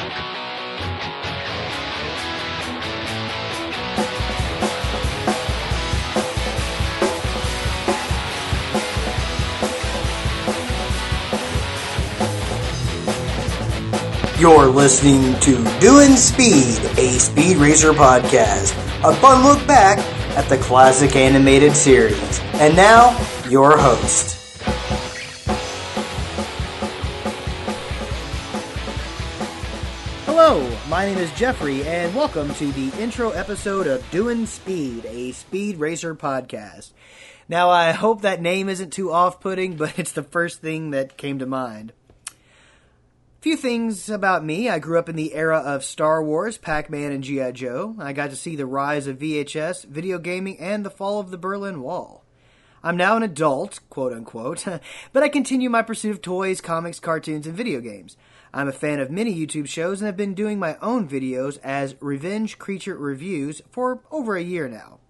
You're listening to Doin Speed, a Speed Racer podcast, a fun look back at the classic animated series. And now, your host. Hello, my name is Jeffrey, and welcome to the intro episode of Doin Speed, a Speed Racer podcast. Now, I hope that name isn't too off-putting, but it's the first thing that came to mind. Few things about me. I grew up in the era of Star Wars, Pac-Man, and G.I. Joe. I got to see the rise of VHS, video gaming, and the fall of the Berlin Wall. I'm now an adult, quote-unquote, but I continue my pursuit of toys, comics, cartoons, and video games. I'm a fan of many YouTube shows and have been doing my own videos as Revenge Creature Reviews for over a year now.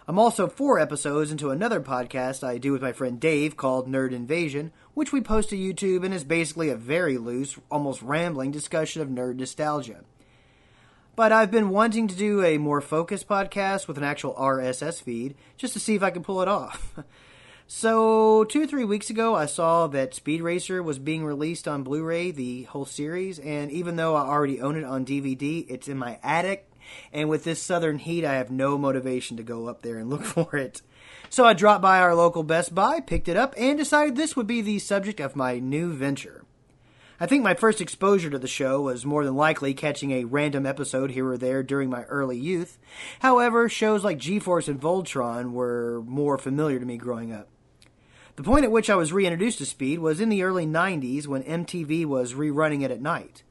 I'm also 4 episodes into another podcast I do with my friend Dave called Nerd Invasion, which we post to YouTube and is basically a very loose, almost rambling discussion of nerd nostalgia. But I've been wanting to do a more focused podcast with an actual RSS feed, just to see if I can pull it off. So, 2 or 3 weeks ago, I saw that Speed Racer was being released on Blu-ray, the whole series, and even though I already own it on DVD, it's in my attic, and with this southern heat, I have no motivation to go up there and look for it. So I dropped by our local Best Buy, picked it up, and decided this would be the subject of my new venture. I think my first exposure to the show was more than likely catching a random episode here or there during my early youth. However, shows like G-Force and Voltron were more familiar to me growing up. The point at which I was reintroduced to Speed was in the early 90s when MTV was rerunning it at night.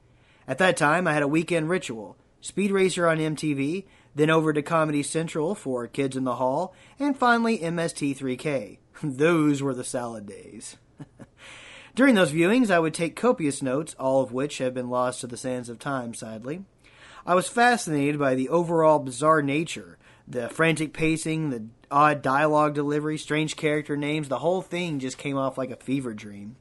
At that time, I had a weekend ritual. Speed Racer on MTV, then over to Comedy Central for Kids in the Hall, and finally MST3K. Those were the salad days. During those viewings, I would take copious notes, all of which have been lost to the sands of time, sadly. I was fascinated by the overall bizarre nature, the frantic pacing, the odd dialogue delivery, strange character names. The whole thing just came off like a fever dream.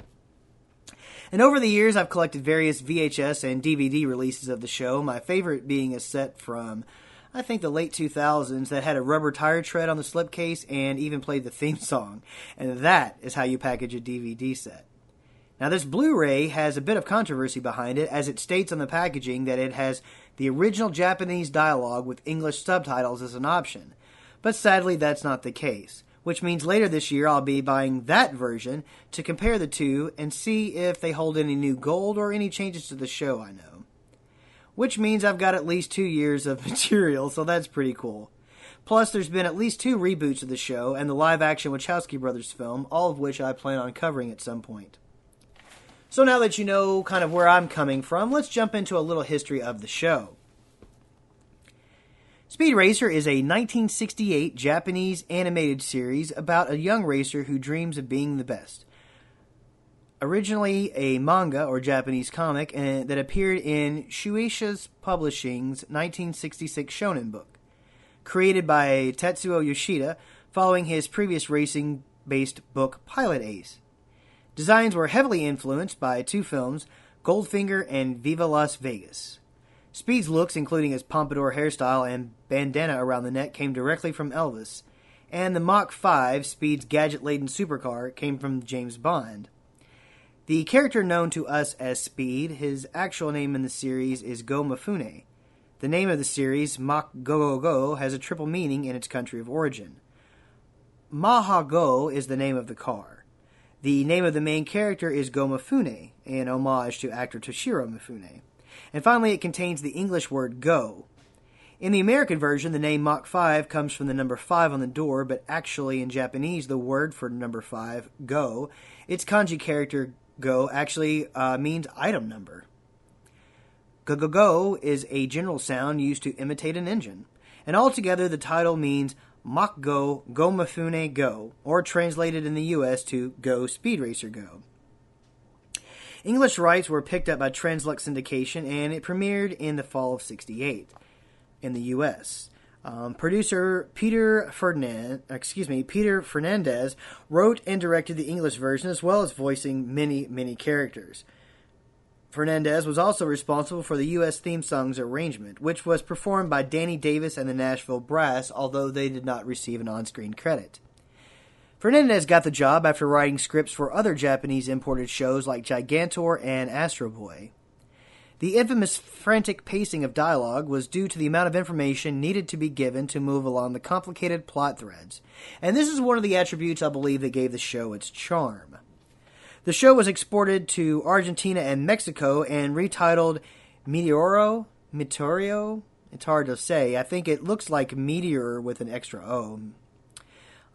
And over the years, I've collected various VHS and DVD releases of the show, my favorite being a set from, I think, the late 2000s that had a rubber tire tread on the slipcase and even played the theme song. And that is how you package a DVD set. Now, this Blu-ray has a bit of controversy behind it, as it states on the packaging that it has the original Japanese dialogue with English subtitles as an option. But sadly, that's not the case. Which means later this year I'll be buying that version to compare the two and see if they hold any new gold or any changes to the show I know. Which means I've got at least 2 years of material, so that's pretty cool. Plus, there's been at least 2 reboots of the show and the live-action Wachowski Brothers film, all of which I plan on covering at some point. So now that you know kind of where I'm coming from, let's jump into a little history of the show. Speed Racer is a 1968 Japanese animated series about a young racer who dreams of being the best. Originally a manga or Japanese comic that appeared in Shueisha Publishing's 1966 shonen book, created by Tetsuo Yoshida following his previous racing-based book Pilot Ace. Designs were heavily influenced by 2 films, Goldfinger and Viva Las Vegas. Speed's looks, including his pompadour hairstyle and bandana around the neck, came directly from Elvis, and the Mach 5, Speed's gadget-laden supercar, came from James Bond. The character known to us as Speed, his actual name in the series is Go Mifune. The name of the series, Mach Go Go Go, has a triple meaning in its country of origin. Maha-Go is the name of the car. The name of the main character is Go Mifune, an homage to actor Toshiro Mifune. And finally, it contains the English word go. In the American version, the name Mach 5 comes from the number 5 on the door, but actually in Japanese, the word for number 5, go, its kanji character go actually means item number. Go go go is a general sound used to imitate an engine. And altogether, the title means Mach Go, Go Mifune Go, or translated in the U.S. to Go Speed Racer Go. English rights were picked up by Translux Syndication, and it premiered in the fall of '68 in the U.S. Producer Peter Fernandez wrote and directed the English version, as well as voicing many characters. Fernandez was also responsible for the U.S. theme song's arrangement, which was performed by Danny Davis and the Nashville Brass, although they did not receive an on-screen credit. Fernandez got the job after writing scripts for other Japanese imported shows like Gigantor and Astro Boy. The infamous frantic pacing of dialogue was due to the amount of information needed to be given to move along the complicated plot threads, and this is one of the attributes I believe that gave the show its charm. The show was exported to Argentina and Mexico and retitled Meteorio? It's hard to say. I think it looks like Meteor with an extra O.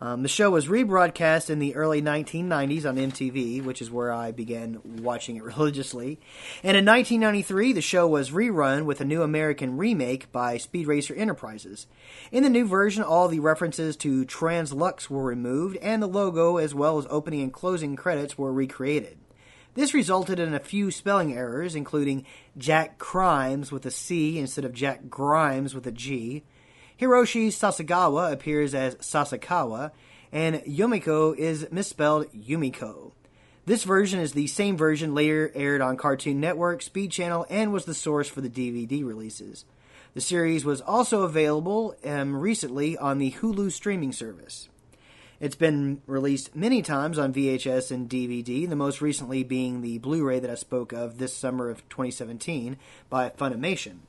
The show was rebroadcast in the early 1990s on MTV, which is where I began watching it religiously. And in 1993, the show was rerun with a new American remake by Speed Racer Enterprises. In the new version, all the references to Translux were removed, and the logo, as well as opening and closing credits, were recreated. This resulted in a few spelling errors, including Jack Crimes with a C instead of Jack Grimes with a G. Hiroshi Sasagawa appears as Sasakawa, and Yumiko is misspelled Yumiko. This version is the same version later aired on Cartoon Network, Speed Channel, and was the source for the DVD releases. The series was also available recently on the Hulu streaming service. It's been released many times on VHS and DVD, the most recently being the Blu-ray that I spoke of this summer of 2017 by Funimation.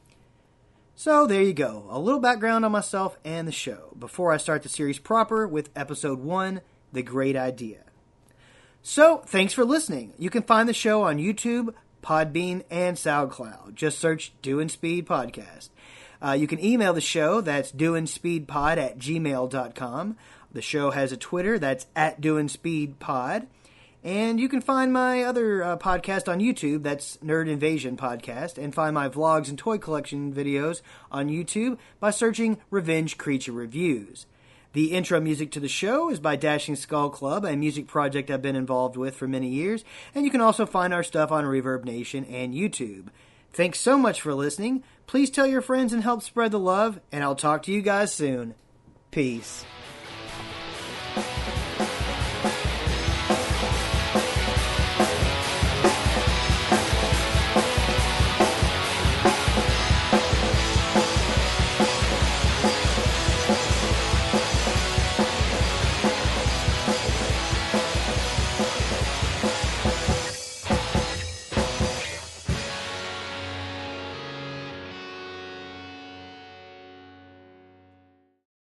So there you go, a little background on myself and the show, before I start the series proper with Episode 1, The Great Idea. So, thanks for listening. You can find the show on YouTube, Podbean, and SoundCloud. Just search Doin Speed Podcast. You can email the show, that's doinspeedpod@gmail.com. The show has a Twitter, that's @doinspeedpod. And you can find my other podcast on YouTube, that's Nerd Invasion Podcast, and find my vlogs and toy collection videos on YouTube by searching Revenge Creature Reviews. The intro music to the show is by Dashing Skull Club, a music project I've been involved with for many years, and you can also find our stuff on Reverb Nation and YouTube. Thanks so much for listening. Please tell your friends and help spread the love, and I'll talk to you guys soon. Peace.